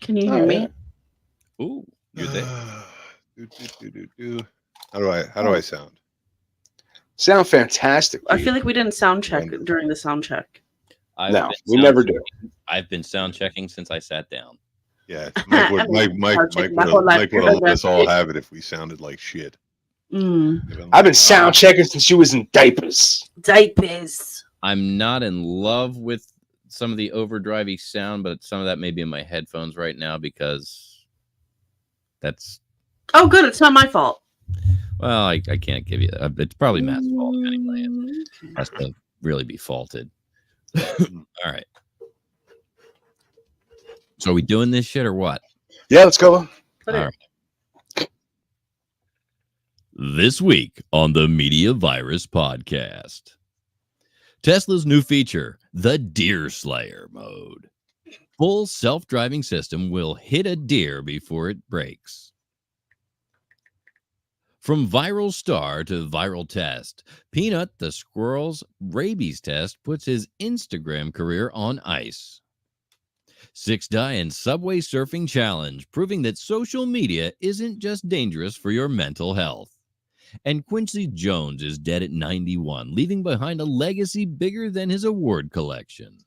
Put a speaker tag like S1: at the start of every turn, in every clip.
S1: Can you hear me?
S2: Ooh, you're there.
S3: How do I sound?
S4: Sound fantastic.
S1: I feel like we didn't sound check during the sound check.
S4: No, we never do.
S2: I've been sound checking since I sat down.
S3: Yeah, Mike would let us all have it if we sounded like shit.
S4: I've been sound checking since you was in diapers.
S2: I'm not in love with some of the overdrivey sound, but some of that may be in my headphones right now because that's...
S1: Oh, good. It's not my fault.
S2: Well, I can't give you that. It's probably Matt's fault anyway. It has to really be faulted. All right. So are we doing this shit or what?
S4: Yeah, let's go.
S2: All right. This week on the Media Virus Podcast, Tesla's new feature, the Deer Slayer mode. Full self-driving system will hit a deer before it breaks. From viral star to viral test, Peanut the squirrel's rabies test puts his Instagram career on ice. 6-die and subway surfing challenge, proving that social media isn't just dangerous for your mental health. And Quincy Jones is dead at 91, leaving behind a legacy bigger than his award collection.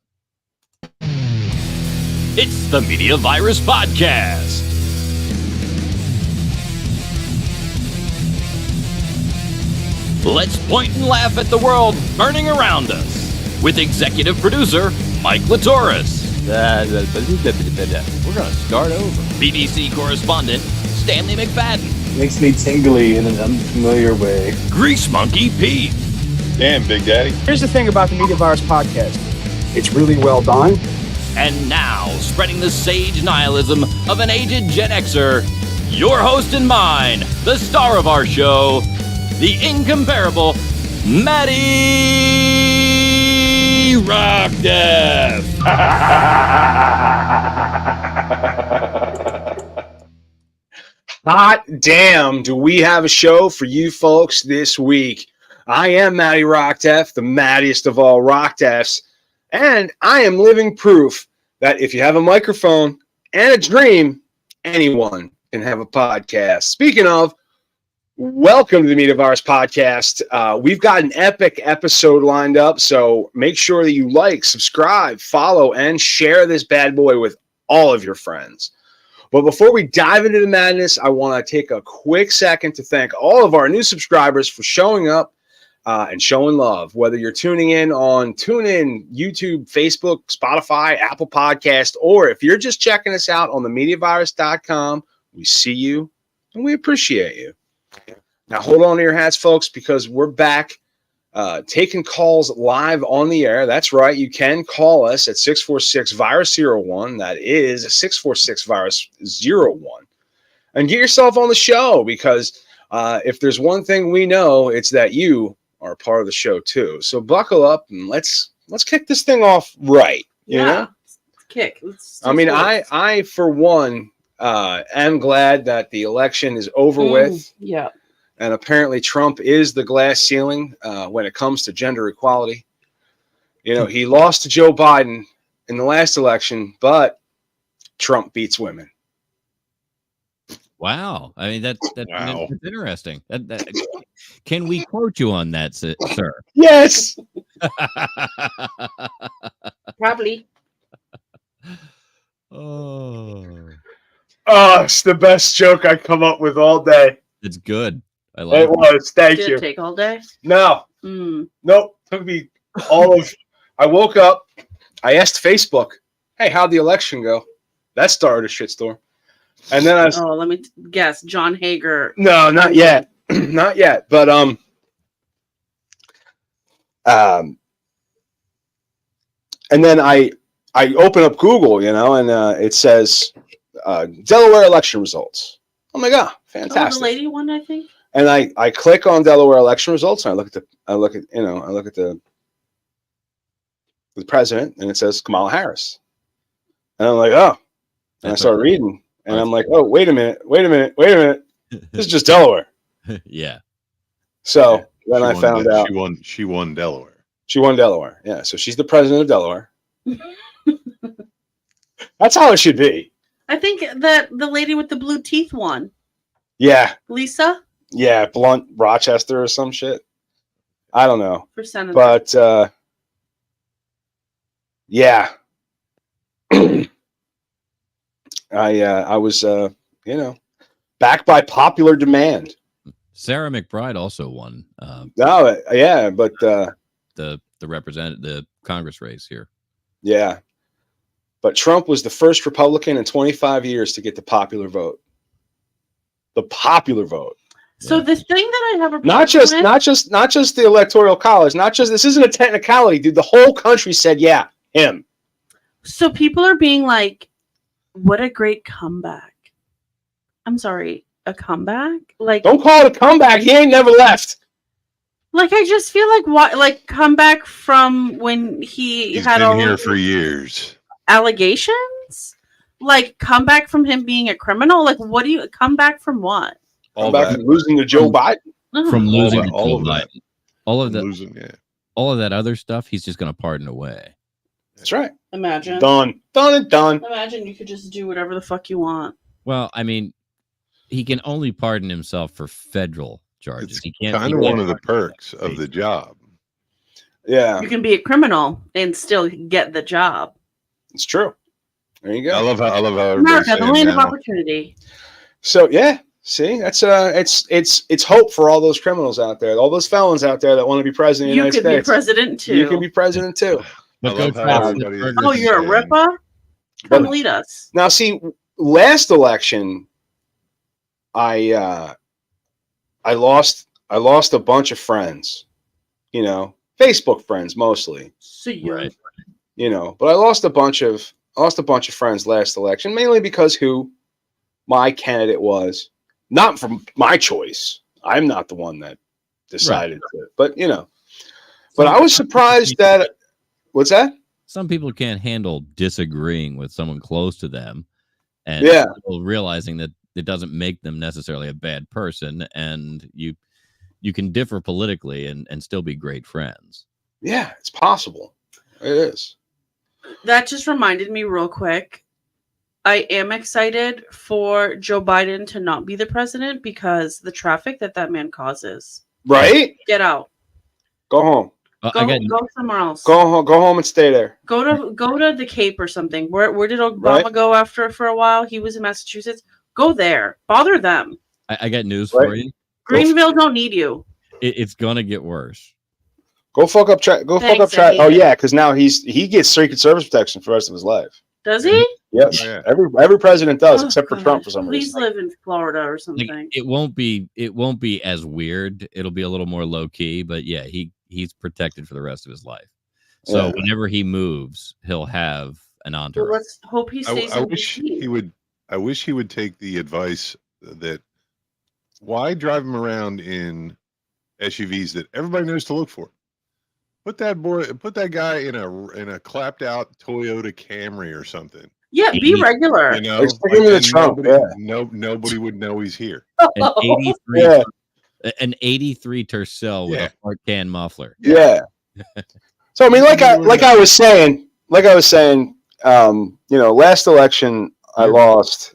S2: It's the Media Virus Podcast. Let's point and laugh at the world burning around us with executive producer Mike Litoris. We're going to start over. BBC correspondent Stanley McFadden.
S5: Makes me tingly in an unfamiliar way.
S2: Grease Monkey Pete.
S3: Damn, Big Daddy.
S6: Here's the thing about the Media Virus Podcast. It's really well done.
S2: And now, spreading the sage nihilism of an aged Gen Xer, your host and mine, the star of our show, the incomparable Matty Rockdef.
S4: Hot damn, do we have a show for you folks this week. I am Matty Rockdef, the mattiest of all Rockdefs, and I am living proof that if you have a microphone and a dream, anyone can have a podcast. Speaking of, welcome to the Media Virus Podcast. We've got an epic episode lined up, so make sure that you like, subscribe, follow, and share this bad boy with all of your friends. But before we dive into the madness, I want to take a quick second to thank all of our new subscribers for showing up and showing love. Whether you're tuning in on TuneIn, YouTube, Facebook, Spotify, Apple Podcast, or if you're just checking us out on themediavirus.com, we see you and we appreciate you. Now, hold on to your hats, folks, because we're back taking calls live on the air. That's right. You can call us at 646-VIRUS-01. That is 646-VIRUS-01. And get yourself on the show, because if there's one thing we know, it's that you are a part of the show, too. So buckle up and let's kick this thing off right. You know?
S1: Kick.
S4: I for one, am glad that the election is over with.
S1: Yeah.
S4: And apparently Trump is the glass ceiling when it comes to gender equality. You know, he lost to Joe Biden in the last election, but Trump beats women.
S2: Wow. I mean, that's interesting. Can we quote you on that, sir?
S4: Yes.
S1: Probably.
S2: Oh,
S4: it's the best joke I come up with all day.
S2: it's good. I like
S4: It was. Thank
S1: Did
S4: you.
S1: it take all day?
S4: No. Nope. Took me all of. I woke up. I asked Facebook, "Hey, how'd the election go?" That started a shitstorm. And then
S1: let me guess. John Hager.
S4: No, not yet. Not yet. But and then I open up Google, you know, and it says Delaware election results. I'm like, fantastic.
S1: Oh, the lady one, I think.
S4: And I click on Delaware election results, and I look at the president, and it says Kamala Harris. And I'm like, oh. And I start reading, and I'm like, oh, wait a minute. This is just Delaware.
S2: Yeah.
S4: So then I found out
S3: she won Delaware.
S4: She won Delaware. Yeah. So she's the president of Delaware. That's how it should be.
S1: I think that the lady with the blue teeth won.
S4: Yeah.
S1: Lisa?
S4: Yeah. Blunt Rochester or some shit. I don't know.
S1: For senator.
S4: But, yeah. I was, backed by popular demand.
S2: Sarah McBride also won.
S4: Yeah, but
S2: the Congress race here.
S4: Yeah, but Trump was the first Republican in 25 years to get the popular vote. The popular vote.
S1: So the thing that I have a problem
S4: not just the Electoral College, this isn't a technicality, dude. The whole country said, yeah, him.
S1: So people are being like, what a great comeback. I'm sorry, a comeback? Like,
S4: don't call it a comeback. He ain't never left.
S1: Like, I just feel like what, like, come back from when he's had
S3: been here for years.
S1: Allegations? Like, come back from him being a criminal? Like, what do you come back from? What?
S4: Come back from losing to Joe Biden.
S2: From losing to
S3: all
S2: Joe
S3: of that.
S2: Biden. All of that.
S3: Losing, yeah.
S2: All of that other stuff, he's just going to pardon away.
S4: That's right.
S1: Imagine.
S4: Done and done.
S1: Imagine you could just do whatever the fuck you want.
S2: Well, I mean, he can only pardon himself for federal charges.
S3: It's
S2: he can't.
S3: kind of one of the perks of the job.
S4: Yeah,
S1: you can be a criminal and still get the job.
S4: It's true. There you go.
S3: I love how
S1: America, the land of opportunity.
S4: So yeah, see, that's it's hope for all those criminals out there, all those felons out there that want to be president of the United States.
S1: You could be president too.
S4: You can be president too.
S1: Oh, you're a ripper? Come lead us.
S4: Now, see, last election, I lost a bunch of friends, Facebook friends mostly.
S2: Right.
S4: But I lost a bunch of friends last election, mainly because who my candidate was, not from my choice. I'm not the one that decided it, but But I was surprised that. What's that?
S2: Some people can't handle disagreeing with someone close to them, and realizing that it doesn't make them necessarily a bad person, and you can differ politically and still be great friends.
S4: Yeah, it's possible. It is.
S1: That just reminded me real quick. I am excited for Joe Biden to not be the president because the traffic that man causes.
S4: Right?
S1: Get out.
S4: Go home.
S1: Go somewhere else.
S4: Go home and stay there.
S1: Go to the Cape or something. Where did Obama go after for a while? He was in Massachusetts. Go there. Bother them.
S2: I got news for you.
S1: Greenville don't need you.
S2: It's gonna get worse.
S4: Go fuck up track. Fuck up track. Oh yeah, because now he gets Secret Service protection for the rest of his life.
S1: Does he?
S4: Yes.
S3: Yeah.
S4: Every president does, except for Trump for some reason.
S1: Please live in Florida or something.
S2: Like, it won't be as weird. It'll be a little more low key, but yeah, he's protected for the rest of his life. So whenever he moves, he'll have an entourage.
S1: Well, let's hope he stays.
S3: I wish he would take the advice that why drive him around in SUVs that everybody knows to look for. Put that guy in a clapped out Toyota Camry or something.
S1: Yeah, be regular.
S3: Nobody would know he's here.
S2: An 83 Tercel with a fart can muffler.
S4: Yeah. So I mean, like I was saying, last election I lost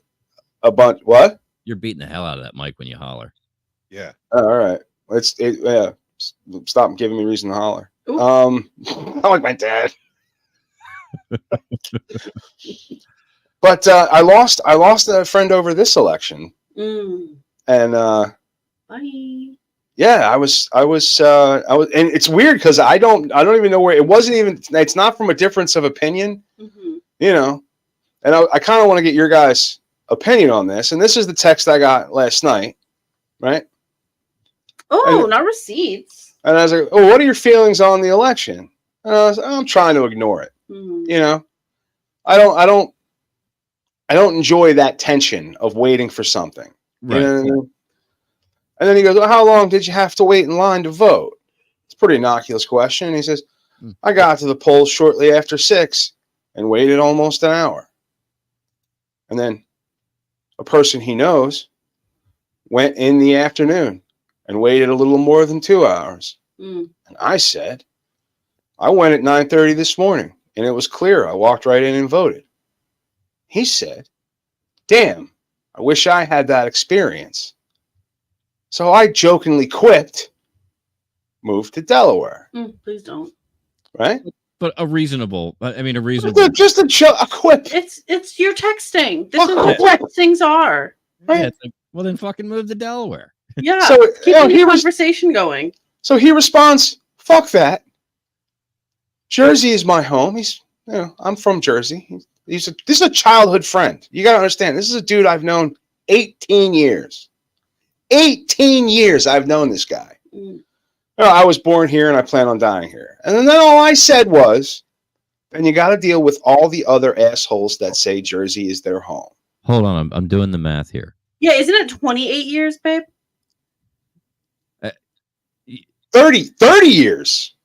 S4: a bunch. What?
S2: You're beating the hell out of that mic when you holler.
S3: Yeah.
S4: Oh, all right. Stop giving me reason to holler. I'm like my dad. But I lost a friend over this election. And
S1: bye.
S4: Yeah, I was, and it's weird because I don't even know where it wasn't even. It's not from a difference of opinion, And I kind of want to get your guys' opinion on this. And this is the text I got last night, right?
S1: Oh, not receipts.
S4: And I was like, "Oh, what are your feelings on the election?" And I'm trying to ignore it. I don't enjoy that tension of waiting for something.
S2: Right.
S4: And then he goes, well, how long did you have to wait in line to vote? It's a pretty innocuous question. And he says, I got to the polls shortly after 6 and waited almost an hour. And then a person he knows went in the afternoon and waited a little more than 2 hours. And I said, I went at 9:30 this morning and it was clear. I walked right in and voted. He said, damn, I wish I had that experience. So I jokingly quipped, move to Delaware,
S1: Please don't.
S4: right?
S2: But a reasonable.
S4: Just a quip.
S1: It's you're texting. This
S4: Fuck
S1: is what
S4: yeah.
S1: things are.
S4: Right.
S2: Yeah, it's like, well, then fucking move to Delaware.
S1: Yeah.
S4: So
S1: Keeping the conversation going.
S4: So he responds, "Fuck that. Jersey is my home. I'm from Jersey. This is a childhood friend. You gotta understand. This is a dude I've known 18 years. 18 years I've known this guy. I was born here and I plan on dying here. And then all I said was, and you got to deal with all the other assholes that say Jersey is their home.
S2: Hold on, I'm doing the math here.
S1: Yeah, isn't it 28 years, babe?
S4: 30 years.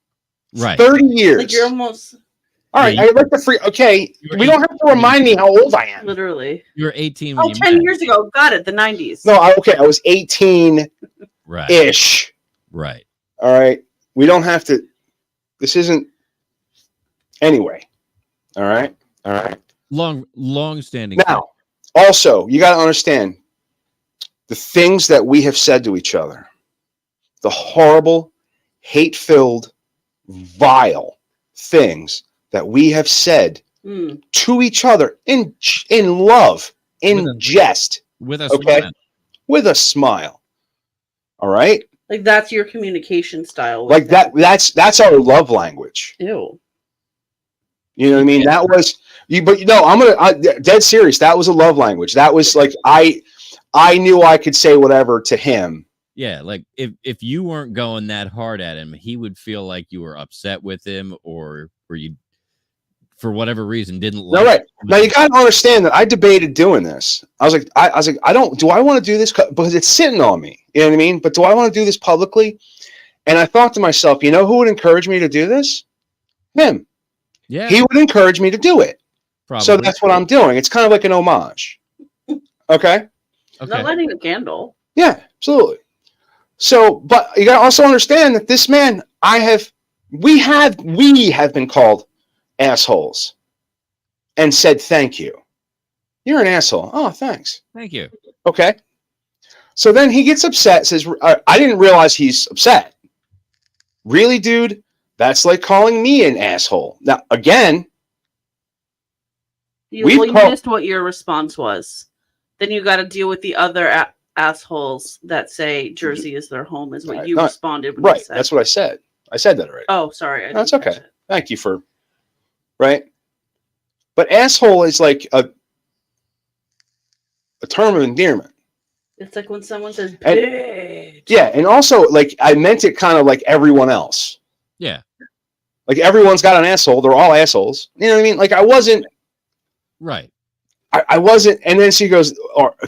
S2: Right.
S4: 30 years.
S1: Like you're almost
S4: all right.
S2: Yeah,
S4: I'd like to okay. We don't have to remind me how old I am.
S1: literally.
S2: You were 18 when
S1: 10 years ago. Got it. The 90s.
S4: No, I was 18-ish.
S2: Right.
S4: All right. We don't have to. This isn't. Anyway. All right.
S2: Long standing.
S4: Now, also, you got to understand the things that we have said to each other, the horrible, hate-filled, vile things that we have said to each other in love, in jest,
S2: with a
S4: smile. With a smile. All right.
S1: Like that's your communication style.
S4: Like that. That's our love language.
S1: Ew.
S4: You know what I mean? That was you. But I'm dead serious. That was a love language. That was like I knew I could say whatever to him.
S2: Yeah, like if you weren't going that hard at him, he would feel like you were upset with him, or you, for whatever reason, didn't like.
S4: No, right. Now you got to understand that I debated doing this. I was like, do I want to do this because it's sitting on me? You know what I mean? But do I want to do this publicly? And I thought to myself, you know who would encourage me to do this? Him.
S2: Yeah.
S4: He would encourage me to do it.
S2: Probably.
S4: So that's what I'm doing. It's kind of like an homage. Okay.
S1: Not lighting a candle.
S4: Yeah, absolutely. So, but you got to also understand that this man, we have been called assholes and said, thank you. You're an asshole. Oh, thanks.
S2: Thank you.
S4: Okay. So then he gets upset, says, I didn't realize he's upset. Really, dude? That's like calling me an asshole. Now, again,
S1: You missed what your response was. Then you got to deal with the other assholes that say Jersey is their home, is what you responded when you said.
S4: That's what I said. I said that already.
S1: Oh, sorry.
S4: That's okay. Thank you for, right? But asshole is like a term of endearment.
S1: It's like when someone says, bitch.
S4: Yeah, and also, like, I meant it kind of like everyone else.
S2: Yeah.
S4: Like, everyone's got an asshole. They're all assholes. You know what I mean? Like, I wasn't.
S2: Right.
S4: I wasn't. And then she goes,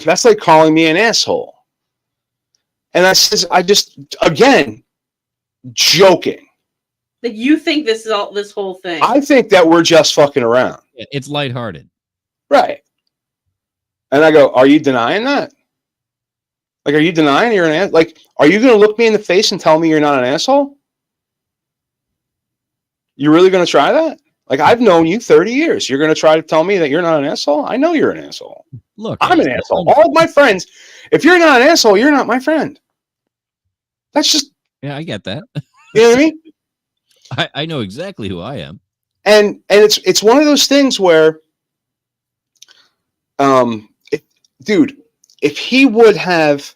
S4: that's like calling me an asshole. And I says, again, joking.
S1: Like, you think this is this whole thing.
S4: I think that we're just fucking around.
S2: It's lighthearted.
S4: Right. And I go, are you denying that? Like, are you denying you're an asshole? Like, are you going to look me in the face and tell me you're not an asshole? You really going to try that? Like, I've known you 30 years. You're going to try to tell me that you're not an asshole? I know you're an asshole.
S2: Look,
S4: I'm an asshole. All of my friends, if you're not an asshole, you're not my friend. That's just...
S2: Yeah, I get that.
S4: You know what I mean?
S2: I know exactly who I am.
S4: And it's one of those things where, dude, if he would have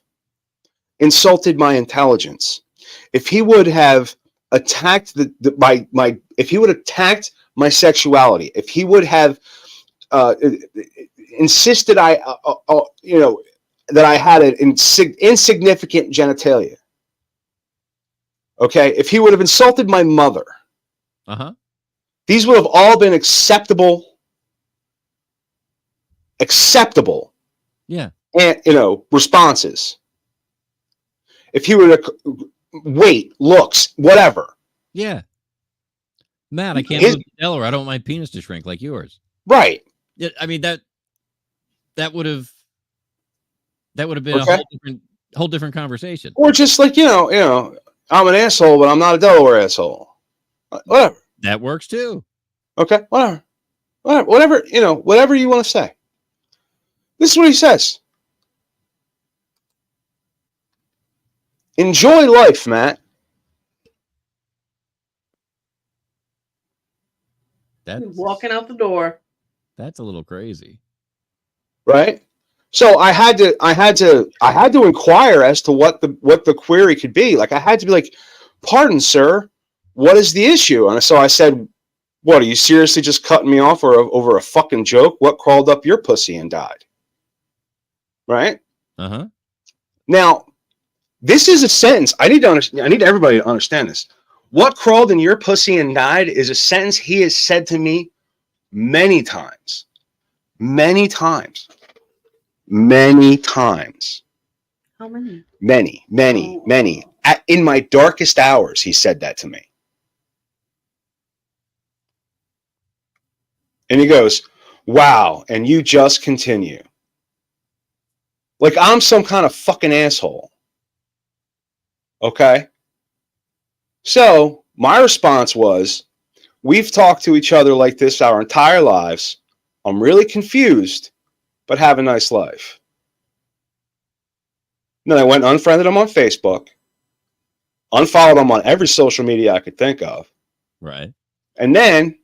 S4: insulted my intelligence, if he would have attacked if he would have attacked my sexuality, if he would have insisted that I had an insignificant genitalia, okay, if he would have insulted my mother, these would have all been acceptable,
S2: yeah,
S4: and responses. If he would have weight, looks, whatever.
S2: Yeah. Matt, I can't move to Delaware. I don't want my penis to shrink like yours.
S4: Right.
S2: I mean that would have been a whole different conversation.
S4: Or just like, I'm an asshole, but I'm not a Delaware asshole. Whatever.
S2: That works too.
S4: Okay, whatever, whatever you want to say. This is what he says. Enjoy life, Matt.
S1: Walking out the door.
S2: That's a little crazy.
S4: Right? So I had to inquire as to what the query could be. Like I had to be like, "Pardon, sir, what is the issue?" And so I said, "What, are you seriously just cutting me off over a fucking joke? What crawled up your pussy and died?" Right?
S2: Uh-huh.
S4: Now, this is a sentence. I need everybody to understand this. What crawled in your pussy and died is a sentence he has said to me many times. Many times. Many times.
S1: How many?
S4: Many. In my darkest hours, he said that to me. And he goes, "Wow, and you just continue." Like I'm some kind of fucking asshole. Okay? So, my response was, we've talked to each other like this our entire lives. I'm really confused, but have a nice life. And then I went and unfriended him on Facebook, unfollowed him on every social media I could think of.
S2: Right.
S4: And then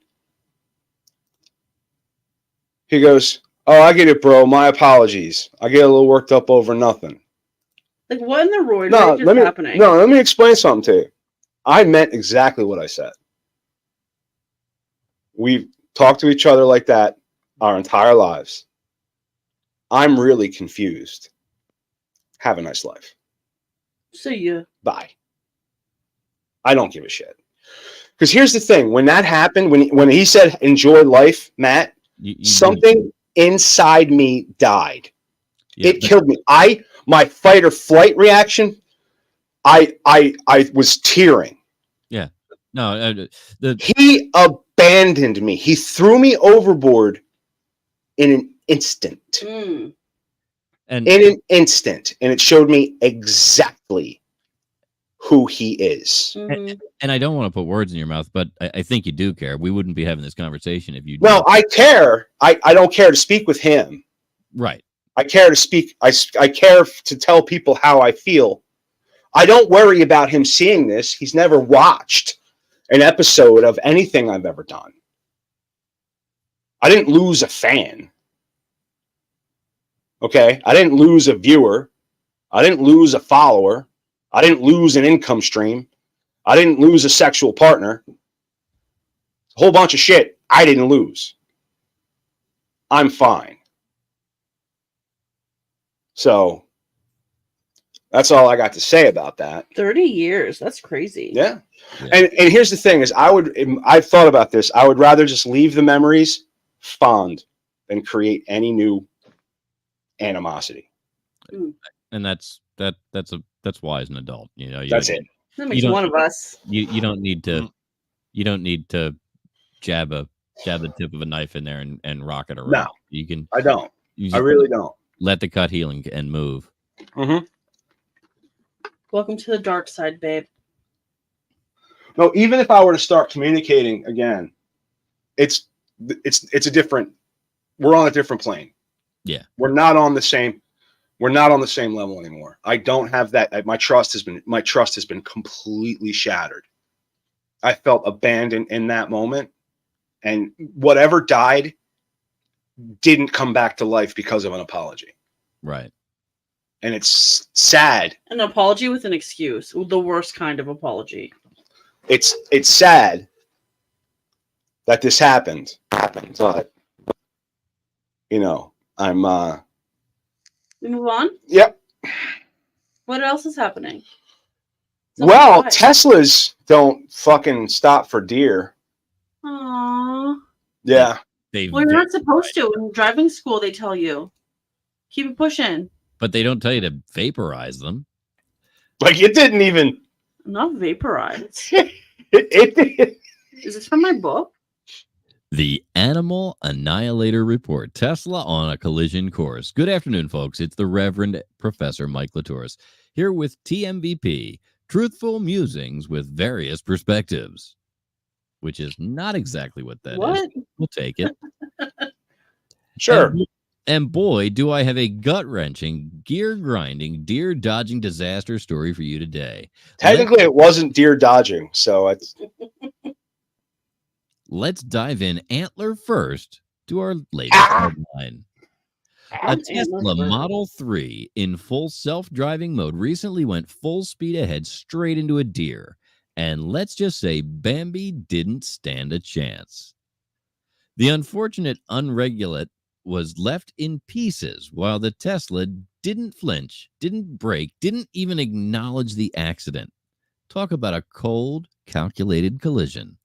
S4: he goes, "Oh, I get it, bro. My apologies. I get a little worked up over nothing."
S1: Like, what in the roid rage is happening?
S4: No, let me explain something to you. I meant exactly what I said. We've talked to each other like that our entire lives. I'm really confused. Have a nice life.
S1: See ya.
S4: Bye. I don't give a shit. Because here's the thing. When that happened, when he said enjoy life, Matt, something inside me died. It killed me. My fight or flight reaction, I was tearing.
S2: Yeah. No,
S4: he abandoned me. He threw me overboard in an instant.
S2: And
S4: in an instant. And it showed me exactly who he is.
S2: And I don't want to put words in your mouth, but I think you do care. We wouldn't be having this conversation if you didn't.
S4: No, I care. I don't care to speak with him.
S2: Right.
S4: I care to speak. I care to tell people how I feel. I don't worry about him seeing this. He's never watched an episode of anything I've ever done. I didn't lose a fan. Okay? I didn't lose a viewer. I didn't lose a follower. I didn't lose an income stream. I didn't lose a sexual partner. A whole bunch of shit I didn't lose. I'm fine. So that's all I got to say about that.
S1: 30 years. That's crazy.
S4: Yeah. And here's the thing is I've thought about this. I would rather just leave the memories fond than create any new animosity.
S2: And that's wise and adult. You know,
S4: that's it.
S1: That makes one of us.
S2: You don't need to jab the tip of a knife in there and rock it around.
S4: No,
S2: you can.
S4: I don't. I really don't.
S2: Let the cut heal and move.
S4: Mm-hmm.
S1: Welcome to the dark side, babe.
S4: No, even if I were to start communicating again, it's a different. We're on a different plane.
S2: Yeah,
S4: we're not on the same level anymore. I don't have that. My trust has been completely shattered. I felt abandoned in that moment, and whatever died didn't come back to life because of an apology.
S2: Right.
S4: And it's sad.
S1: An apology with an excuse. The worst kind of apology.
S4: It's sad that this happened. But you know, I'm
S1: We move on?
S4: Yep.
S1: What else is happening?
S4: Well, Teslas don't fucking stop for deer.
S1: Aww.
S4: Yeah.
S1: Well, you're not supposed to. In driving school, they tell you. Keep it pushing.
S2: But they don't tell you to vaporize them.
S4: Like it didn't even.
S1: Not vaporize.
S4: it
S1: Is this from my book?
S2: The Animal Annihilator Report. Tesla on a collision course. Good afternoon, folks. It's the Reverend Professor Mike Litoris here with TMVP, Truthful Musings with Various Perspectives, which is not exactly what that is. We'll take it.
S4: Sure.
S2: And boy, do I have a gut-wrenching, gear-grinding, deer-dodging disaster story for you today.
S4: Technically, it wasn't deer dodging, so it's
S2: Let's dive in antler first to our latest headline. A Tesla Model 3 in full self-driving mode recently went full speed ahead straight into a deer. And let's just say Bambi didn't stand a chance. The unfortunate unregulate was left in pieces while the Tesla didn't flinch, didn't brake, didn't even acknowledge the accident. Talk about a cold, calculated collision.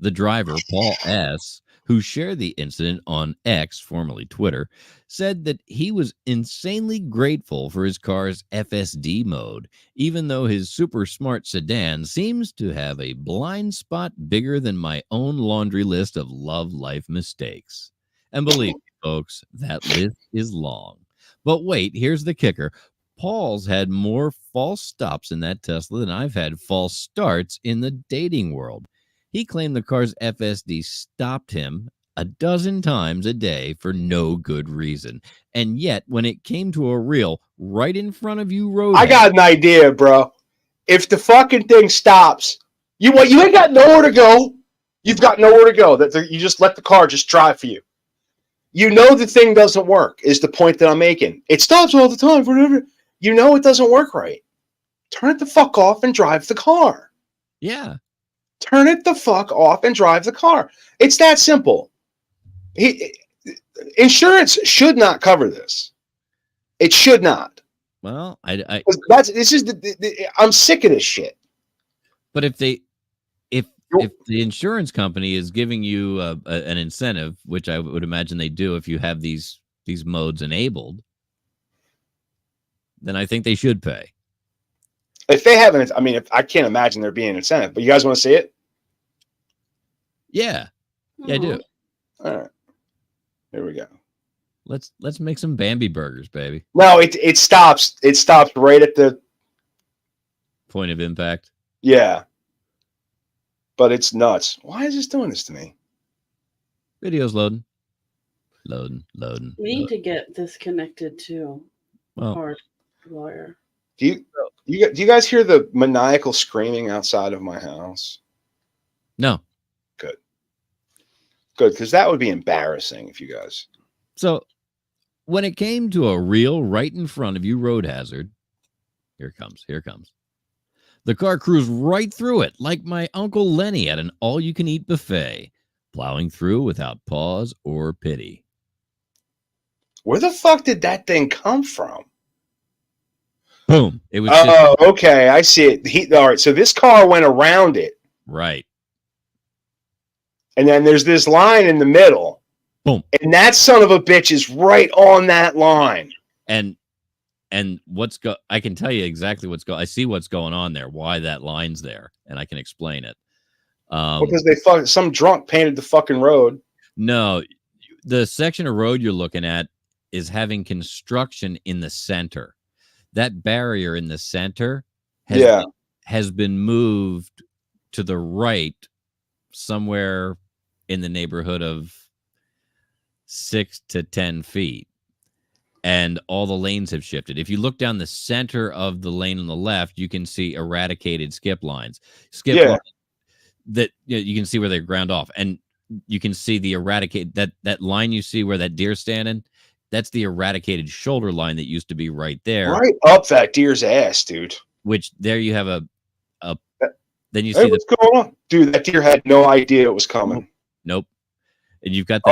S2: The driver, Paul S., who shared the incident on X, formerly Twitter, said that he was insanely grateful for his car's FSD mode, even though his super smart sedan seems to have a blind spot bigger than my own laundry list of love life mistakes. And believe me, folks, that list is long. But wait, here's the kicker. Paul's had more false stops in that Tesla than I've had false starts in the dating world. He claimed the car's FSD stopped him a dozen times a day for no good reason. And yet, when it came to a real right in front of you road,
S4: I got an idea, bro. If the fucking thing stops, you ain't got nowhere to go. You've got nowhere to go. You just let the car just drive for you. You know the thing doesn't work, is the point that I'm making. It stops all the time for whatever. You know it doesn't work right. Turn it the fuck off and drive the car.
S2: Yeah.
S4: Turn it the fuck off and drive the car. It's that simple. Insurance should not cover this. It should not.
S2: Well,
S4: I'm sick of this shit.
S2: But if the insurance company is giving you an incentive, which I would imagine they do if you have these modes enabled, then I think they should pay.
S4: If they haven't, I mean, I can't imagine there being an incentive. But you guys want to see it?
S2: Yeah, I do.
S4: All right, here we go.
S2: Let's make some Bambi burgers, baby.
S4: No, it stops. It stops right at the
S2: point of impact.
S4: Yeah, but it's nuts. Why is this doing this to me?
S2: Video's loading.
S1: We need to get this connected to hardwire.
S4: Do you guys hear the maniacal screaming outside of my house?
S2: No.
S4: Good, because that would be embarrassing if you guys.
S2: So, when it came to a real right in front of you road hazard, here it comes. The car cruised right through it like my Uncle Lenny at an all-you-can-eat buffet, plowing through without pause or pity.
S4: Where the fuck did that thing come from?
S2: Boom. It was.
S4: Okay. I see it. All right. So this car went around it.
S2: Right.
S4: And then there's this line in the middle.
S2: Boom.
S4: And that son of a bitch is right on that line.
S2: And I can tell you exactly I see what's going on there, why that line's there, and I can explain it.
S4: Because some drunk painted the fucking road.
S2: No, the section of road you're looking at is having construction in the center. That barrier in the center has been moved to the right somewhere in the neighborhood of 6 to 10 feet. And all the lanes have shifted. If you look down the center of the lane on the left, you can see eradicated skip lines. Lines that you can see where they're ground off. And you can see the that line you see where that deer's standing. That's the eradicated shoulder line that used to be right there.
S4: Right up that deer's ass, dude.
S2: Which there you have then you
S4: see
S2: see
S4: what's going on. Dude, that deer had no idea it was coming.
S2: Nope. And you've got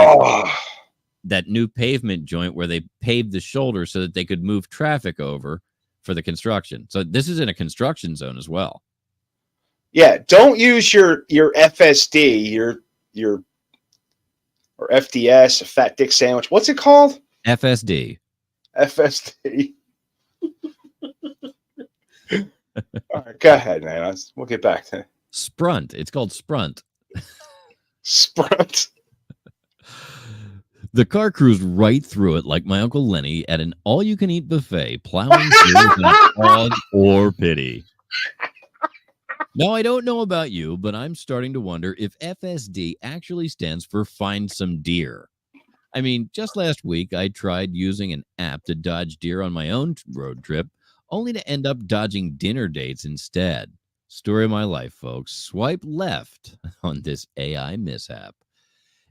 S2: that new pavement joint where they paved the shoulder so that they could move traffic over for the construction. So this is in a construction zone as well.
S4: Yeah, don't use your FSD, or FDS, a fat dick sandwich. What's it called?
S2: FSD.
S4: FSD. All right, go ahead, man. We'll get back to it.
S2: Sprunt. It's called Sprunt.
S4: Sprunt.
S2: The car cruised right through it like my Uncle Lenny at an all-you-can-eat buffet, plowing through without pause or pity. Now, I don't know about you, but I'm starting to wonder if FSD actually stands for Find Some Deer. I mean, just last week, I tried using an app to dodge deer on my own road trip, only to end up dodging dinner dates instead. Story of my life, folks. Swipe left on this AI mishap.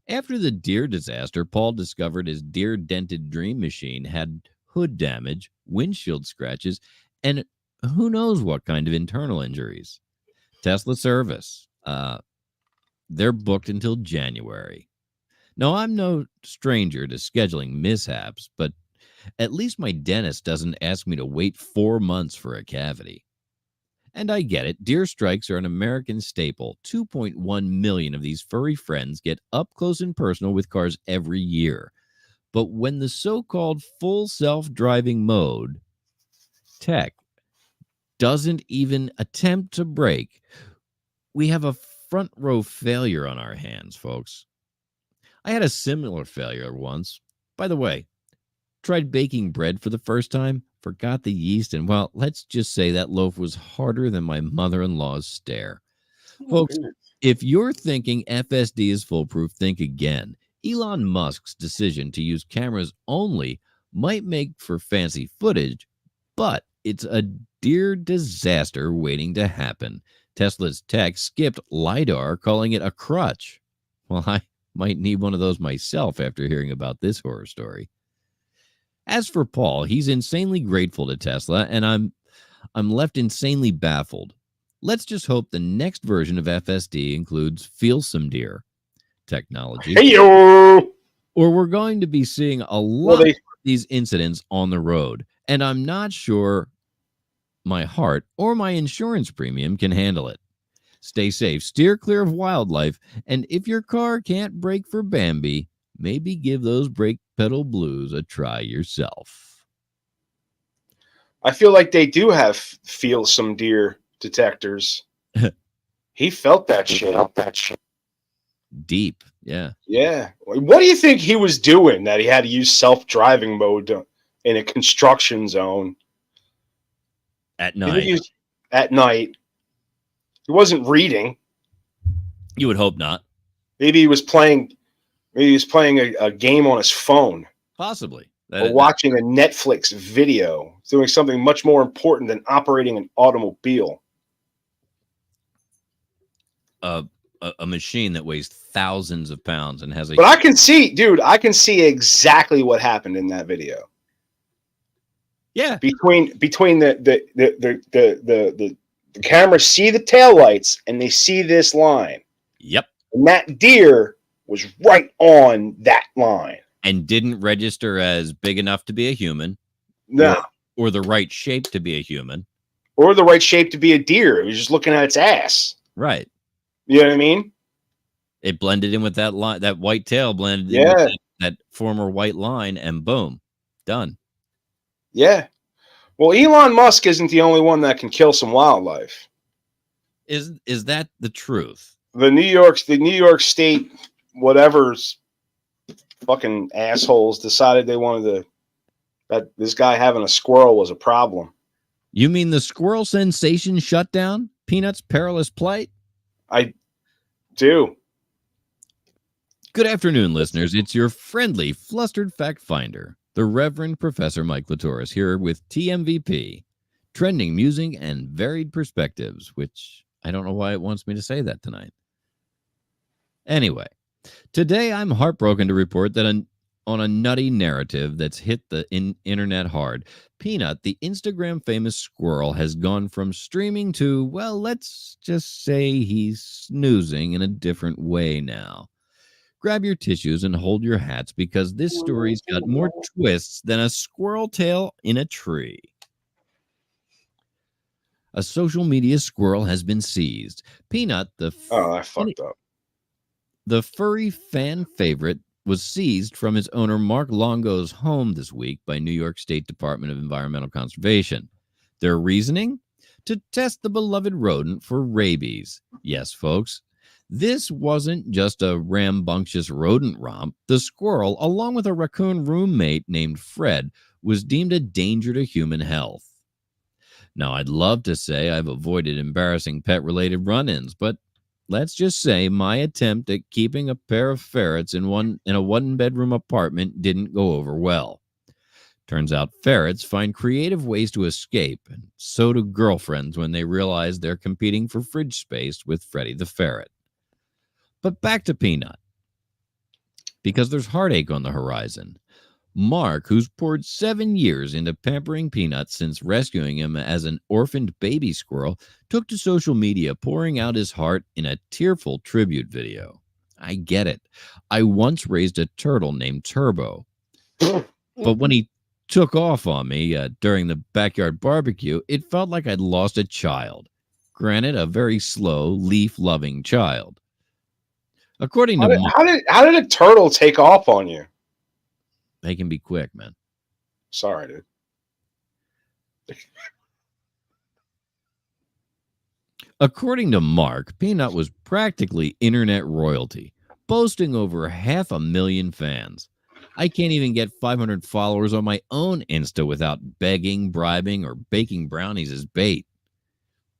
S2: After the deer disaster, Paul discovered his deer-dented dream machine had hood damage, windshield scratches, and who knows what kind of internal injuries. Tesla service. They're booked until January. Now, I'm no stranger to scheduling mishaps, but at least my dentist doesn't ask me to wait 4 months for a cavity. And I get it. Deer strikes are an American staple. 2.1 million of these furry friends get up close and personal with cars every year. But when the so-called full self-driving mode tech doesn't even attempt to brake, we have a front row failure on our hands, folks. I had a similar failure once. By the way, tried baking bread for the first time, forgot the yeast, and well, let's just say that loaf was harder than my mother-in-law's stare. Folks, if you're thinking FSD is foolproof, think again. Elon Musk's decision to use cameras only might make for fancy footage, but it's a deer disaster waiting to happen. Tesla's tech skipped LiDAR, calling it a crutch. Well, I might need one of those myself after hearing about this horror story. As for Paul, he's insanely grateful to Tesla, and I'm left insanely baffled. Let's just hope the next version of FSD includes feel some deer technology.
S4: Hey-yo!
S2: Or we're going to be seeing a lot of these incidents on the road, and I'm not sure my heart or my insurance premium can handle it. Stay safe, steer clear of wildlife, and if your car can't brake for Bambi, maybe give those brake pedal blues a try yourself.
S4: I feel like they do have feel some deer detectors. He felt that shit.
S2: Deep, yeah.
S4: Yeah. What do you think he was doing that he had to use self-driving mode in a construction zone?
S2: At night.
S4: At night. He wasn't reading.
S2: You would hope not.
S4: Maybe he was playing a game on his phone.
S2: Possibly.
S4: Or watching a Netflix video, doing something much more important than operating an automobile.
S2: A machine that weighs thousands of pounds and has a...
S4: But I can see exactly what happened in that video.
S2: Yeah.
S4: Between the cameras see the taillights and they see this line.
S2: Yep.
S4: And that deer was right on that line.
S2: And didn't register as big enough to be a human.
S4: No.
S2: Or the right shape to be a human.
S4: Or the right shape to be a deer. It was just looking at its ass.
S2: Right.
S4: You know what I mean?
S2: It blended in with that line, that white tail blended in with that former white line, and boom, done.
S4: Yeah. Well, Elon Musk isn't the only one that can kill some wildlife.
S2: Is that the truth?
S4: The New York State, whatever's fucking assholes decided they wanted that this guy having a squirrel was a problem.
S2: You mean the squirrel sensation shutdown? Peanuts' perilous plight?
S4: I do.
S2: Good afternoon, listeners. It's your friendly, flustered fact finder, the Reverend Professor Mike Litoris, here with TMVP, trending music and varied perspectives, which I don't know why it wants me to say that tonight. Anyway, today I'm heartbroken to report that on a nutty narrative that's hit the internet hard, Peanut, the Instagram famous squirrel, has gone from streaming to, well, let's just say he's snoozing in a different way now. Grab your tissues and hold your hats because this story's got more twists than a squirrel tail in a tree. A social media squirrel has been seized. Peanut,
S4: I fucked up.
S2: The furry fan favorite was seized from his owner Mark Longo's home this week by New York State Department of Environmental Conservation. Their reasoning? To test the beloved rodent for rabies. Yes, folks. This wasn't just a rambunctious rodent romp. The squirrel, along with a raccoon roommate named Fred, was deemed a danger to human health. Now, I'd love to say I've avoided embarrassing pet-related run-ins, but let's just say my attempt at keeping a pair of ferrets in a one-bedroom apartment didn't go over well. Turns out ferrets find creative ways to escape, and so do girlfriends when they realize they're competing for fridge space with Freddy the ferret. But back to Peanut, because there's heartache on the horizon. Mark, who's poured 7 years into pampering Peanut since rescuing him as an orphaned baby squirrel, took to social media pouring out his heart in a tearful tribute video. I get it. I once raised a turtle named Turbo. But when he took off on me during the backyard barbecue, it felt like I'd lost a child. Granted, a very slow, leaf-loving child. According to Mark,
S4: how did a turtle take off on you?
S2: they can be quick, man.
S4: Sorry, dude.
S2: According to Mark, Peanut was practically internet royalty, boasting over 500,000 fans. I can't even get 500 followers on my own Insta without begging, bribing, or baking brownies as bait.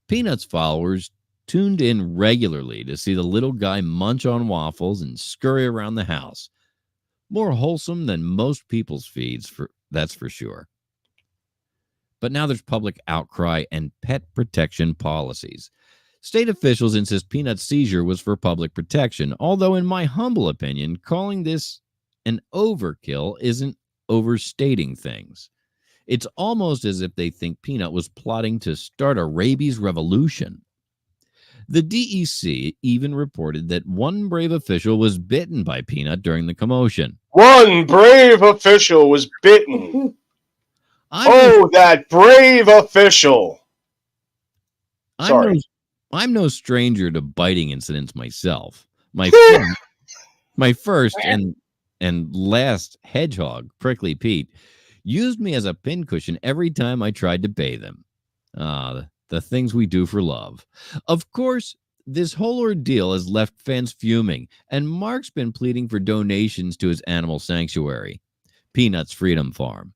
S2: Peanut's followers tuned in regularly to see the little guy munch on waffles and scurry around the house. More wholesome than most people's feeds, that's for sure. But now there's public outcry and pet protection policies. State officials insist Peanut's seizure was for public protection, although in my humble opinion, calling this an overkill isn't overstating things. It's almost as if they think Peanut was plotting to start a rabies revolution. The DEC even reported that one brave official was bitten by Peanut during the commotion.
S4: One brave official was bitten. That brave official. Sorry.
S2: I'm no stranger to biting incidents myself. My first and last hedgehog, Prickly Pete, used me as a pincushion every time I tried to bathe him. The things we do for love. Of course, this whole ordeal has left fans fuming, and Mark's been pleading for donations to his animal sanctuary, Peanut's Freedom Farm,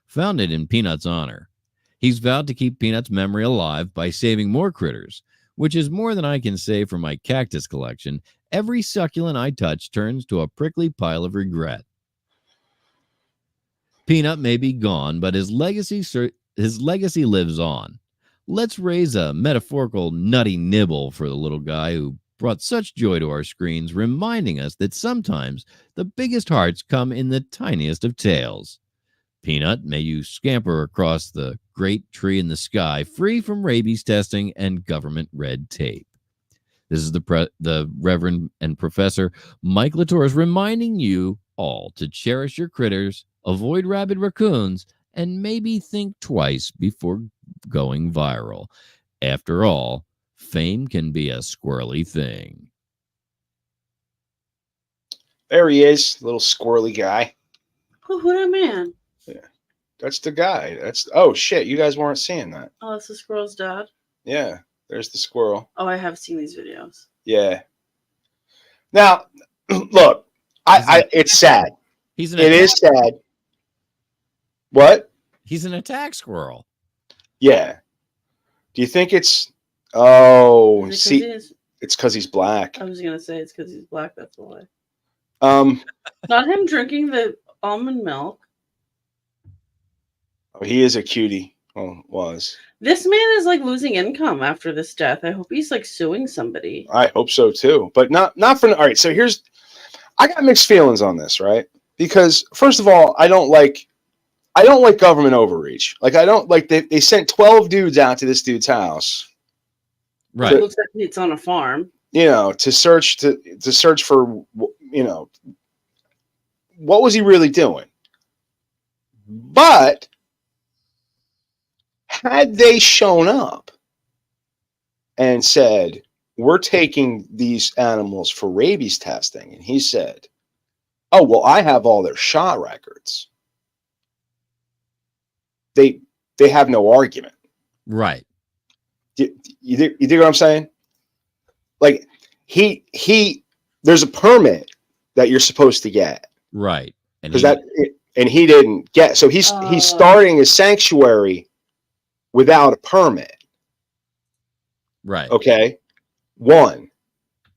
S2: founded in Peanut's honor. He's vowed to keep Peanut's memory alive by saving more critters, which is more than I can say for my cactus collection. Every succulent I touch turns to a prickly pile of regret. Peanut may be gone, but his legacy lives on. Let's raise a metaphorical nutty nibble for the little guy who brought such joy to our screens, reminding us that sometimes the biggest hearts come in the tiniest of tails. Peanut, may you scamper across the great tree in the sky, free from rabies testing and government red tape. This is the Reverend and Professor Mike Litoris reminding you all to cherish your critters, avoid rabid raccoons, and maybe think twice before going viral. After all, fame can be a squirrely thing.
S4: There he is, little squirrely guy.
S1: Who that man?
S4: Yeah, that's the guy. Oh shit, you guys weren't seeing that.
S1: Oh, that's the squirrel's dad?
S4: Yeah, there's the squirrel.
S1: Oh, I have seen these videos.
S4: Yeah. Now, look, it's sad. It is sad. What?
S2: He's an attack squirrel.
S4: Yeah. Do you think it's... Oh, see, it's because he's black.
S1: I was going to say it's because he's black, that's why.
S4: Not
S1: him drinking the almond milk.
S4: Oh, he is a cutie. Well, was.
S1: This man is like losing income after this death. I hope he's like suing somebody.
S4: I hope so too, but not for. All right, so I got mixed feelings on this, right? Because first of all, I don't like government overreach. Like I don't like they sent 12 dudes out to this dude's house.
S2: Right.
S1: It looks like it's on a farm.
S4: You know, to search for, you know, what was he really doing? But had they shown up and said, we're taking these animals for rabies testing, and he said, oh, well, I have all their shot records, they have no argument.
S2: Right.
S4: You dig what I'm saying? Like there's a permit that you're supposed to get.
S2: Right.
S4: And he didn't get, so he's starting a sanctuary without a permit.
S2: Right.
S4: Okay. One.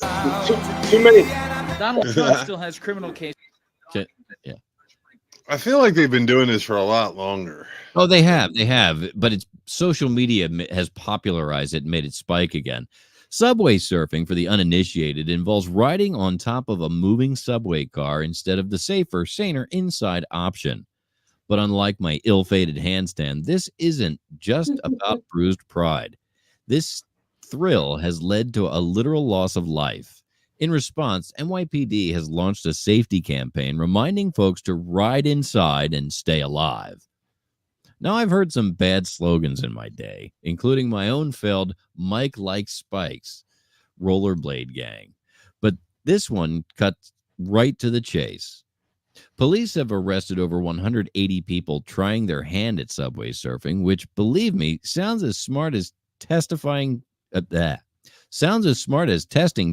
S4: Too many.
S7: Donald Trump still has criminal cases.
S2: Yeah.
S3: I feel like they've been doing this for a lot longer.
S2: Oh, they have, but it's social media has popularized it and made it spike again. Subway surfing, for the uninitiated, involves riding on top of a moving subway car instead of the safer, saner inside option. But unlike my ill-fated handstand, this isn't just about bruised pride. This thrill has led to a literal loss of life. In response, NYPD has launched a safety campaign reminding folks to ride inside and stay alive. Now, I've heard some bad slogans in my day, including my own failed Mike Likes Spikes rollerblade gang. But this one cuts right to the chase. Police have arrested over 180 people trying their hand at subway surfing, which, believe me, sounds as smart as testing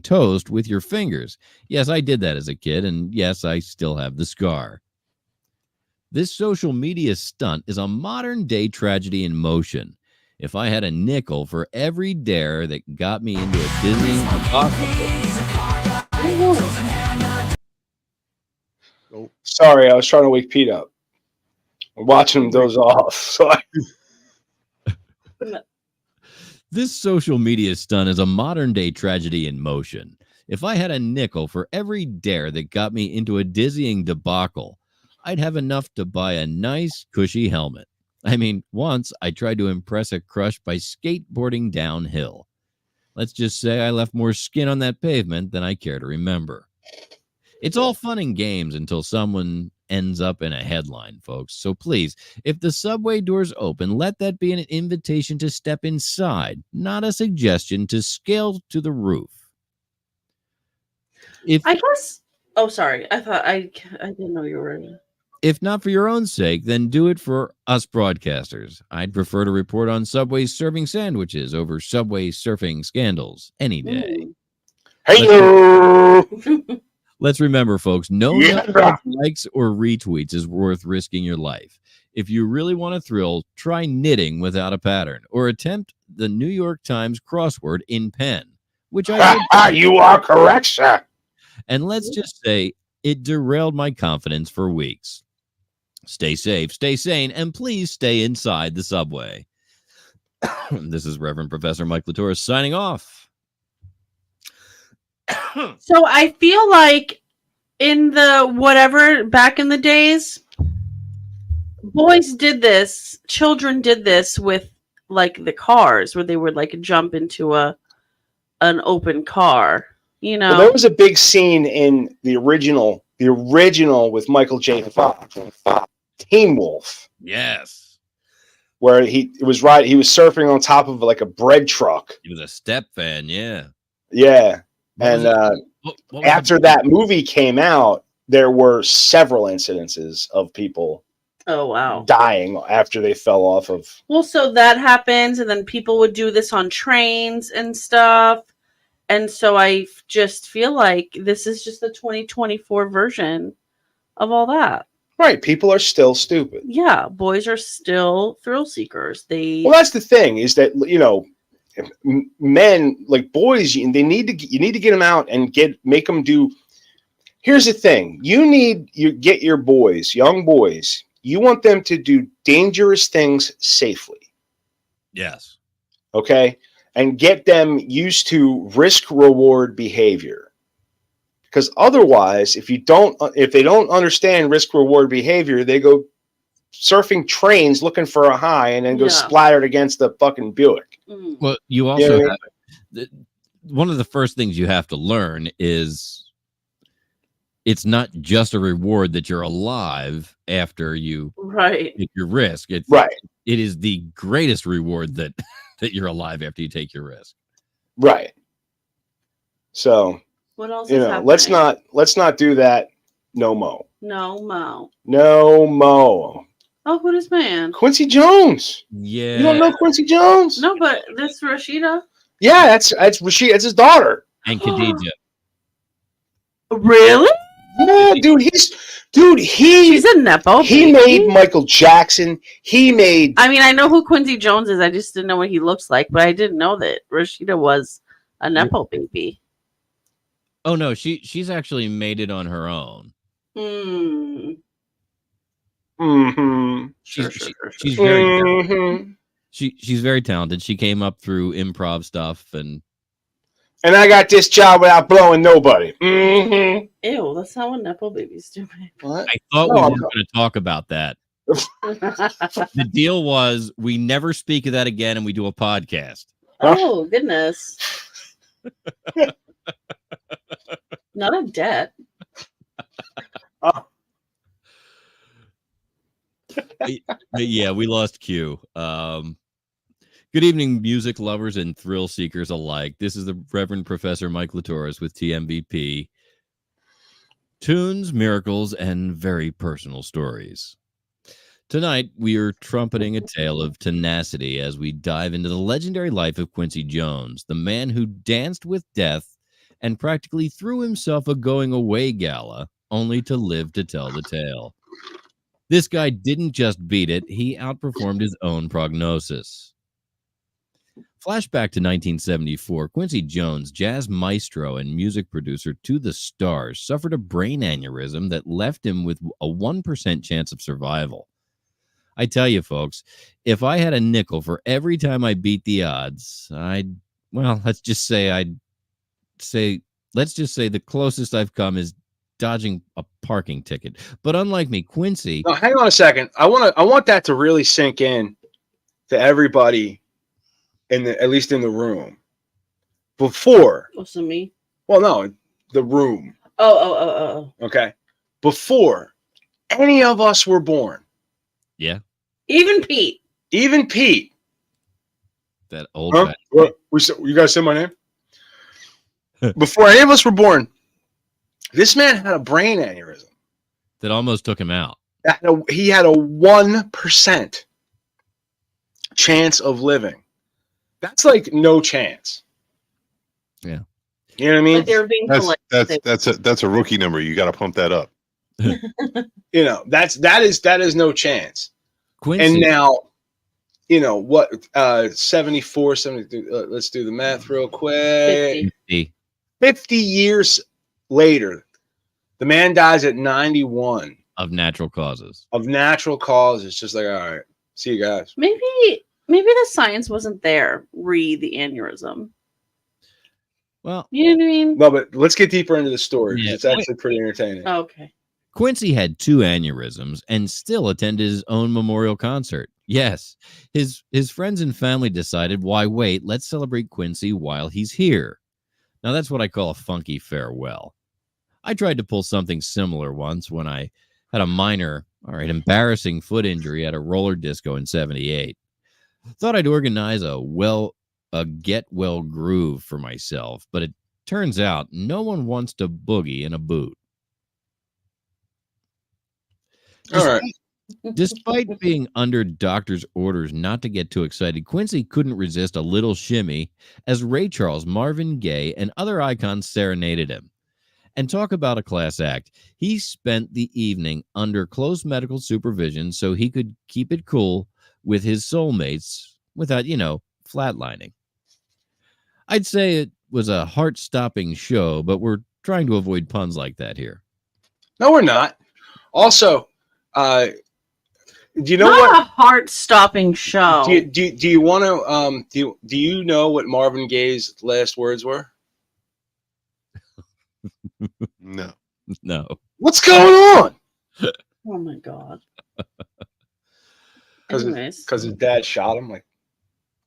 S2: toast with your fingers. Yes, I did that as a kid, and yes, I still have the scar. This social media stunt is a modern-day tragedy in motion. If I had a nickel for every dare that got me into a dizzying...
S4: Sorry, I was trying to wake Pete up. I'm watching him doze off. So
S2: This social media stunt is a modern-day tragedy in motion. If I had a nickel for every dare that got me into a dizzying debacle, I'd have enough to buy a nice, cushy helmet. I mean, once I tried to impress a crush by skateboarding downhill. Let's just say I left more skin on that pavement than I care to remember. It's all fun and games until someone ends up in a headline, folks. So please, if the subway doors open, let that be an invitation to step inside, not a suggestion to scale to the roof.
S1: I guess. Oh, sorry. I thought I didn't know you were.
S2: If not for your own sake, then do it for us broadcasters. I'd prefer to report on Subway serving sandwiches over Subway surfing scandals any day. Let's remember, folks, no number of likes or retweets is worth risking your life. If you really want a thrill, try knitting without a pattern or attempt the New York Times crossword in pen, which I did.
S4: You are correct, sir.
S2: And let's just say it derailed my confidence for weeks. Stay safe, stay sane, and please stay inside the subway. This is Reverend Professor Mike Litoris signing off.
S1: So I feel like in the whatever back in the days, boys did this, children did this with like the cars where they would like jump into an open car. You know,
S4: well, there was a big scene in the original with Michael J. Fox, Teen Wolf.
S2: Yes.
S4: Where he was surfing on top of like a bread truck.
S2: He was a step fan, yeah.
S4: Yeah. And after that movie came out, there were several incidences of people dying after they fell off of.
S1: Well, so that happens, and then people would do this on trains and stuff. And so I just feel like this is just the 2024 version of all that.
S4: Right. People are still stupid.
S1: Yeah. Boys are still thrill seekers.
S4: Well, that's the thing is that, you know, men like boys, you need to get them out and make them do. Here's the thing. You get your boys, young boys, you want them to do dangerous things safely.
S2: Yes.
S4: Okay. And get them used to risk reward behavior. Because otherwise, if they don't understand risk reward behavior, they go surfing trains looking for a high and then go splattered against the fucking Buick.
S2: Well, you also have, one of the first things you have to learn is it's not just a reward that you're alive after you take your risk. It is the greatest reward that you're alive after you take your risk.
S4: Right. So
S1: what else
S4: is happening? let's not do that. No mo.
S1: Oh, who this man?
S4: Quincy Jones.
S2: Yeah.
S4: You don't know Quincy Jones?
S1: No, but this Rashida.
S4: Yeah, that's Rashida. It's his daughter.
S2: And Khadija.
S1: Really?
S4: Yeah, dude. She's
S1: a nepo.
S4: He made Michael Jackson.
S1: I mean, I know who Quincy Jones is. I just didn't know what he looks like, but I didn't know that Rashida was a nepo baby.
S2: Oh no, she's actually made it on her own.
S1: Hmm.
S4: Mm-hmm.
S2: She's very
S4: Mm-hmm.
S2: she's very talented. She came up through improv stuff, and
S4: I got this job without blowing nobody. Mm-hmm.
S1: Ew, that's not what Nepo babies do.
S4: What?
S2: I thought
S4: No,
S2: we
S4: I'm
S2: weren't going to talk about that. The deal was we never speak of that again, and we do a podcast.
S1: Oh, goodness. Not a debt.
S2: But yeah, we lost Q. Good evening, music lovers and thrill seekers alike. This is the Reverend Professor Mike Litoris with TMVP. Tunes, miracles, and very personal stories. Tonight, we are trumpeting a tale of tenacity as we dive into the legendary life of Quincy Jones, the man who danced with death and practically threw himself a going-away gala, only to live to tell the tale. This guy didn't just beat it, he outperformed his own prognosis. Flashback to 1974, Quincy Jones, jazz maestro and music producer to the stars, suffered a brain aneurysm that left him with a 1% chance of survival. I tell you, folks, if I had a nickel for every time I beat the odds, let's just say the closest I've come is dodging a parking ticket. But unlike me, Quincy.
S4: No, hang on a second. I want that to really sink in to everybody at least in the room. Before.
S1: Also me.
S4: Well, no, the room.
S1: Oh.
S4: Okay. Before any of us were born.
S2: Yeah.
S1: Even Pete.
S2: That old
S4: guy. What? You guys say my name? Before any of us were born, this man had a brain aneurysm
S2: that almost took him out.
S4: He had a 1% chance of living. That's like no chance.
S2: Yeah.
S4: You know what I mean?
S1: But they were being
S3: that's a rookie number. You got to pump that up.
S4: You know, that is no chance.
S2: Quincy.
S4: And now, you know what? 74, 72. Let's do the math real quick. 50 years later, the man dies at 91
S2: of natural causes.
S4: Just like, all right, see you guys.
S1: Maybe the science wasn't there. The aneurysm.
S2: Well,
S1: you know what I mean?
S4: No, but let's get deeper into the story.
S2: Yeah.
S4: It's actually pretty entertaining.
S1: Oh, okay.
S2: Quincy had 2 aneurysms and still attended his own memorial concert. Yes, his friends and family decided, why wait? Let's celebrate Quincy while he's here. Now, that's what I call a funky farewell. I tried to pull something similar once when I had a minor, embarrassing foot injury at a roller disco in 78. Thought I'd organize a get well groove for myself, but it turns out no one wants to boogie in a boot.
S4: All right.
S2: Despite being under doctor's orders not to get too excited, Quincy couldn't resist a little shimmy as Ray Charles, Marvin Gaye, and other icons serenaded him. And talk about a class act. He spent the evening under close medical supervision so he could keep it cool with his soulmates without, flatlining. I'd say it was a heart-stopping show, but we're trying to avoid puns like that here.
S4: No, we're not. Also, do you know
S1: Not a heart-stopping show.
S4: Do you want to do you know what Marvin Gaye's last words were?
S3: No.
S4: What's going on?
S1: Oh my god.
S4: Because his dad shot him. Like,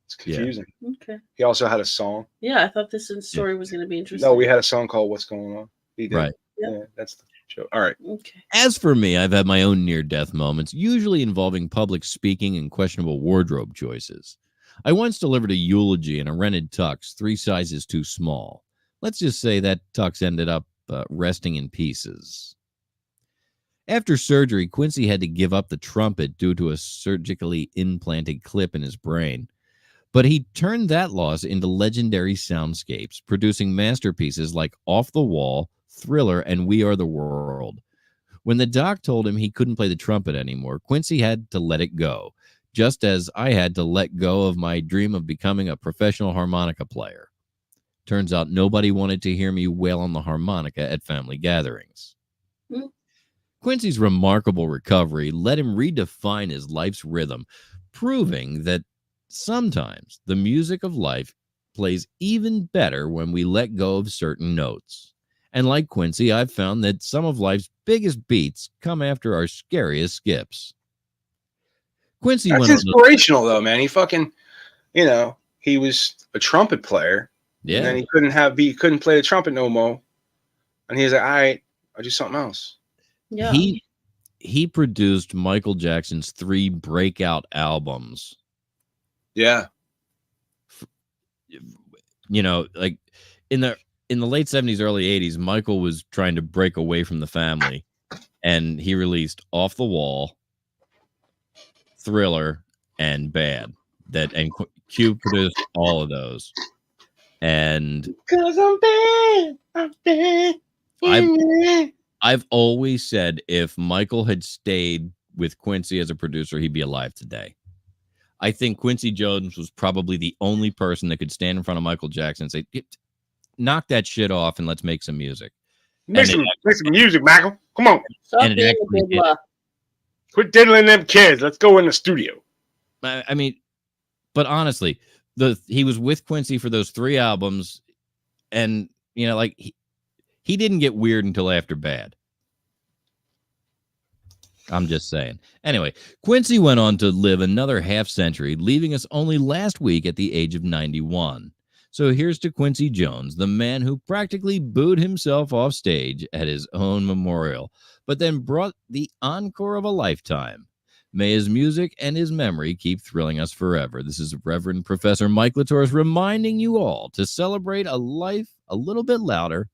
S4: it's confusing.
S1: Yeah. Okay.
S4: He also had a song.
S1: Yeah, I thought this story was going to be interesting.
S4: No, we had a song called "What's Going On." He did.
S2: Right.
S4: Yeah, that's the show. All right.
S1: Okay.
S2: As for me, I've had my own near-death moments, usually involving public speaking and questionable wardrobe choices. I once delivered a eulogy in a rented tux, 3 sizes too small. Let's just say that tux ended up resting in pieces. After surgery, Quincy had to give up the trumpet due to a surgically implanted clip in his brain. But he turned that loss into legendary soundscapes, producing masterpieces like Off the Wall, Thriller, and We Are the World. When the doc told him he couldn't play the trumpet anymore, Quincy had to let it go, just as I had to let go of my dream of becoming a professional harmonica player. Turns out nobody wanted to hear me wail on the harmonica at family gatherings.
S1: Hmm.
S2: Quincy's remarkable recovery let him redefine his life's rhythm, proving that sometimes the music of life plays even better when we let go of certain notes. And like Quincy, I've found that some of life's biggest beats come after our scariest skips. Quincy
S4: That's
S2: went on
S4: inspirational, though, man. He fucking, he was a trumpet player. And then he couldn't play the trumpet no more. And he was like, all right, I'll do something else.
S1: Yeah.
S2: He produced Michael Jackson's 3 breakout albums.
S4: Yeah.
S2: Like in the late 70s, early 80s, Michael was trying to break away from the family, and he released Off the Wall, Thriller, and Bad. And Q produced all of those. And
S4: because I'm bad.
S2: I've always said if Michael had stayed with Quincy as a producer, he'd be alive today. I think Quincy Jones was probably the only person that could stand in front of Michael Jackson and say, knock that shit off and let's make some music.
S4: Make some music, Michael. Come on.
S2: And it actually did.
S4: Quit diddling them kids. Let's go in the studio.
S2: I mean, but honestly, he was with Quincy for those 3 albums, and he didn't get weird until after Bad. I'm just saying. Anyway, Quincy went on to live another half century, leaving us only last week at the age of 91. So here's to Quincy Jones, the man who practically booed himself off stage at his own memorial, but then brought the encore of a lifetime. May his music and his memory keep thrilling us forever. This is Reverend Professor Mike Litoris reminding you all to celebrate a life a little bit louder,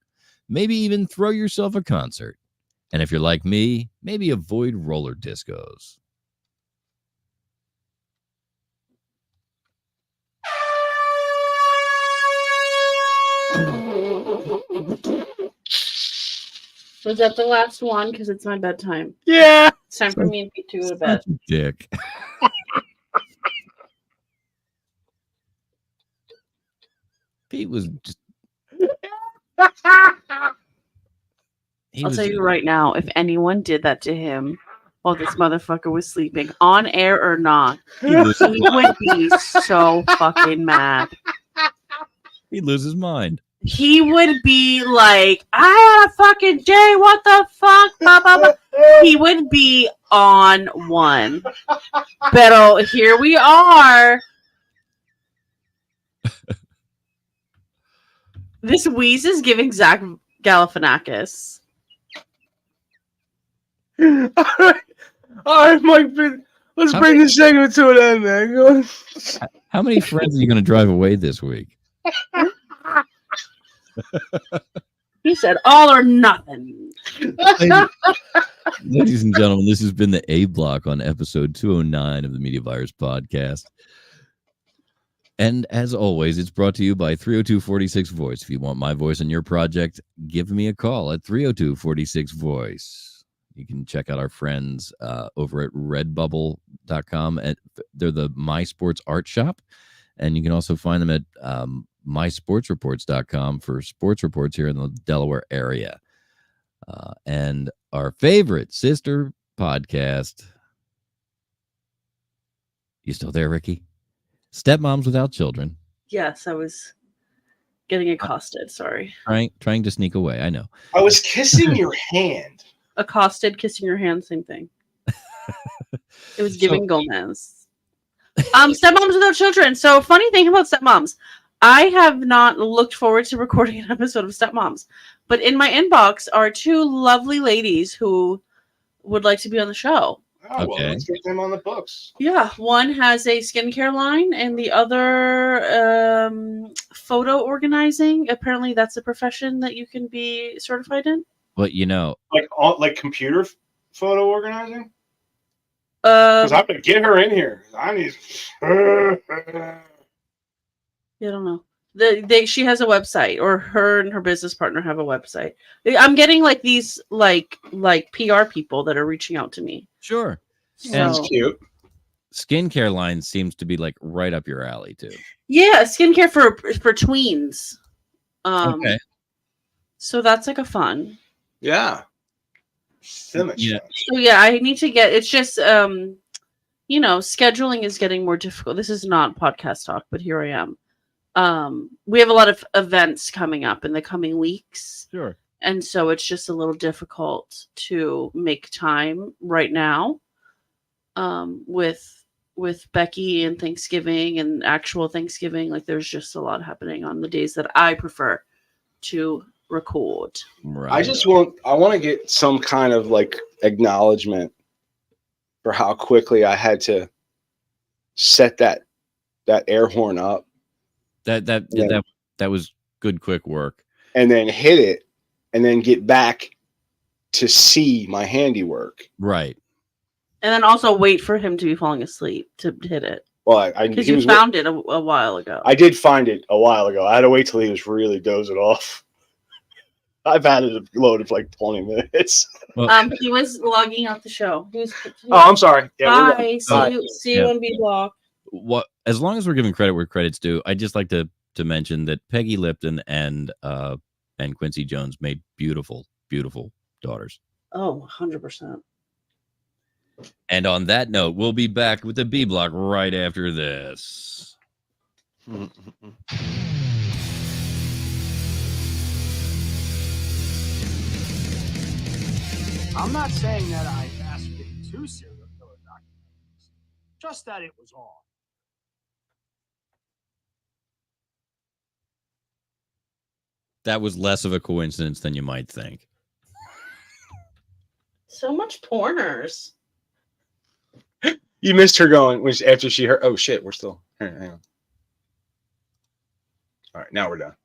S2: maybe even throw yourself a concert. And if you're like me, maybe avoid roller discos.
S1: Was that the last one? Because it's my bedtime.
S4: Yeah.
S1: It's time for me and Pete to go to bed.
S2: Dick. Pete was just...
S1: I'll tell you right now, if anyone did that to him while this motherfucker was sleeping, on air or not, he would be so fucking mad.
S2: He'd lose his mind.
S1: He would be like, I had a fucking day, what the fuck? Blah, blah, blah. He would be on one. But here we are. This wheeze is giving Zach Galifianakis.
S4: All right, Mike. Let's bring this segment to an end, man.
S2: How many friends are you going to drive away this week?
S1: He said all or nothing.
S2: Ladies and gentlemen, this has been the A Block on episode 209 of the Media Virus Podcast. And as always, it's brought to you by 302-46-VOICE. If you want my voice on your project, give me a call at 302-46-VOICE. You can check out our friends over at redbubble.com. They're the My Sports Art Shop. And you can also find them at mysportsreports.com for sports reports here in the Delaware area. And our favorite sister podcast. You still there, Ricky? Stepmoms Without Children.
S1: Yes, I was getting accosted. Sorry.
S2: Trying to sneak away. I know.
S4: I was kissing your hand.
S1: Accosted, kissing your hand, same thing. It was giving Gomez. Stepmoms Without Children. So, funny thing about stepmoms. I have not looked forward to recording an episode of Stepmoms, but in my inbox are 2 lovely ladies who would like to be on the show.
S4: Oh, okay. Well, let's get them on the books.
S1: Yeah, one has a skincare line, and the other photo organizing. Apparently, that's a profession that you can be certified in.
S2: But
S4: like computer photo organizing. Because I'm gonna get her in here. I need.
S1: Yeah, I don't know. She has a website, or her and her business partner have a website. I'm getting like these like PR people that are reaching out to me.
S2: Sure.
S4: Sounds cute.
S2: Skincare line seems to be like right up your alley too.
S1: Yeah, skincare for tweens.
S2: Okay.
S1: So that's like a fun.
S4: Yeah. So much
S2: Yeah.
S4: fun.
S1: So yeah, I need to get. It's just scheduling is getting more difficult. This is not podcast talk, but here I am. We have a lot of events coming up in the coming weeks.
S2: Sure.
S1: And so it's just a little difficult to make time right now. With Becky and Thanksgiving and actual Thanksgiving, like there's just a lot happening on the days that I prefer to record.
S2: Right.
S4: I want to get some kind of like acknowledgement for how quickly I had to set that air horn up
S2: That was good, quick work.
S4: and then hit it and then get back to see my handiwork.
S2: Right.
S1: And then also wait for him to be falling asleep to hit it.
S4: Well,
S1: Because you found it a while ago.
S4: I did find it a while ago. I had to wait till he was really dozing off. I've had it loaded for like 20 minutes.
S2: Well,
S1: He was logging out the show. He was,
S4: Oh, I'm sorry. Yeah,
S1: bye.
S4: Bye.
S1: See you on B Block.
S2: what? As long as we're giving credit where credit's due, I'd just like to mention that Peggy Lipton and Quincy Jones made beautiful, beautiful daughters.
S1: Oh, 100%.
S2: And on that note, we'll be back with the B Block right after this.
S6: I'm not saying that I masturbated to serial killer documentaries, just that it was on.
S2: That was less of a coincidence than you might think.
S1: So much porners.
S4: You missed her going after she heard. Oh shit, we're still. Hang on. All right, now we're done.